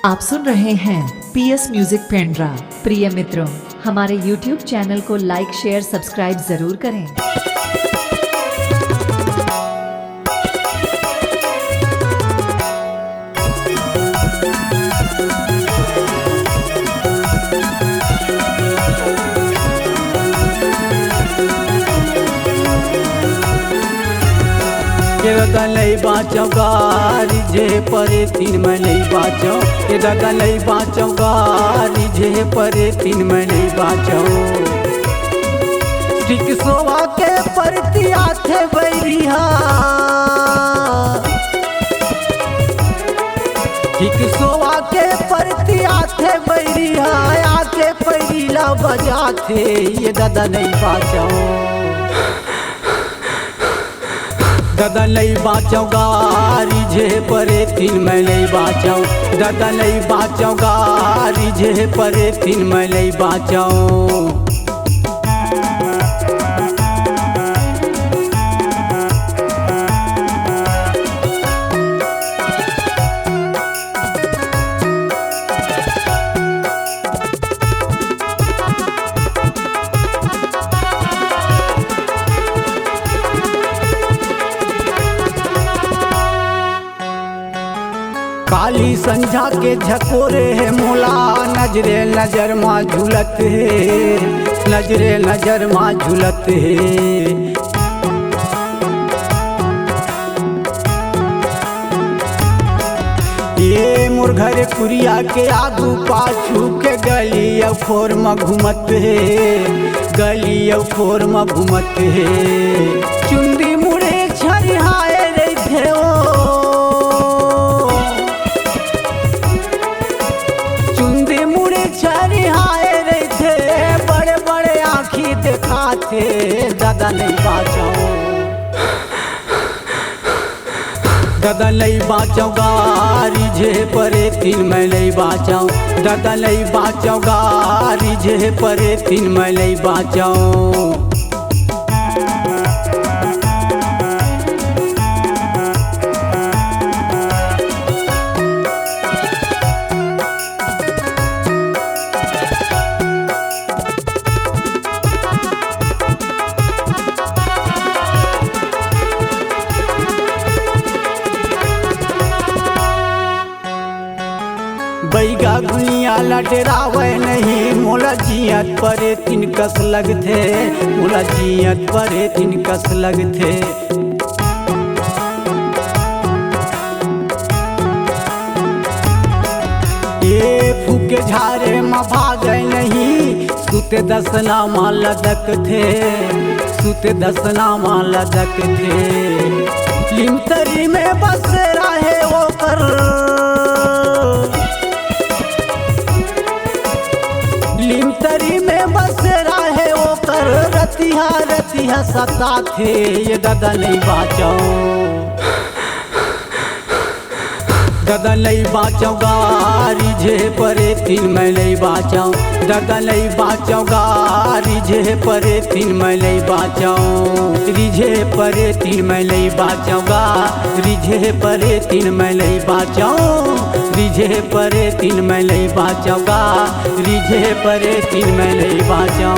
आप सुन रहे हैं पीएस म्यूजिक पेंड्रा। प्रिय मित्रों, हमारे YouTube चैनल को लाइक शेयर सब्सक्राइब जरूर करें। दादा बाँचो गारी जे परे तीन महीने बाँचो, ये दादा बाँचो गारी जे परे तीन महीने बाँचो। ठीक सोवा के परती आथे बैरिया, ठीक सोवा के परती आथे बैरिया, आके पैरीला बजाते ये दादा नहीं बाँचो। दादा नहीं बाँचो गारी जे परे तीन महीने बाँचो, दादा नहीं बाँचो गारी जे परे तीन महीने बाँचो। काली संझा के झकोरे है मोला, नजरे नजर माँ झूलत है, नजरे नजर माँ झूलत है। ये मोर घर कुरिया के आगू पाछू के गली फोर में घूमत है, गली फोर में घूमत है। चुंदी मुड़े छरिहाए रहे ओ, चुंदी मुड़े छरिहाए रहे, बड़े बड़े आँखी दिखाते दादा नहीं बाँचो। दादा नहीं बाँचो गारी जे परे तीन महीने बाँचो, दादा नहीं बाँचो गारी जे परे तीन महीने बाँचो। बैगा गुनिया लटरावे नहीं, मोला जियत परे तीन कस लगथे, मोला जियत परे तीन कस लगथे। ये फूके झारे में भागे नहीं, सुते दसना माँ लदक थे, सुते दसना माँ लदक थे। लिमतरी में बस रहे वो कर, लिमतरी में बस रहे वो कर, रतिया रतिया सता थे ये दादा नहीं बाँचो। दादा नहीं बाँचो गारी जे परे तीन महीने बाँचो, दादा नहीं बाँचो गारी जे परे तीन महीने बाँचो। रिझे परे तीन महीने बाँचो गारी जे परे तीन महीने बाँचो, रिझे परे तीन महीने बाँचो गारी जे परे तीन महीने बाँचो।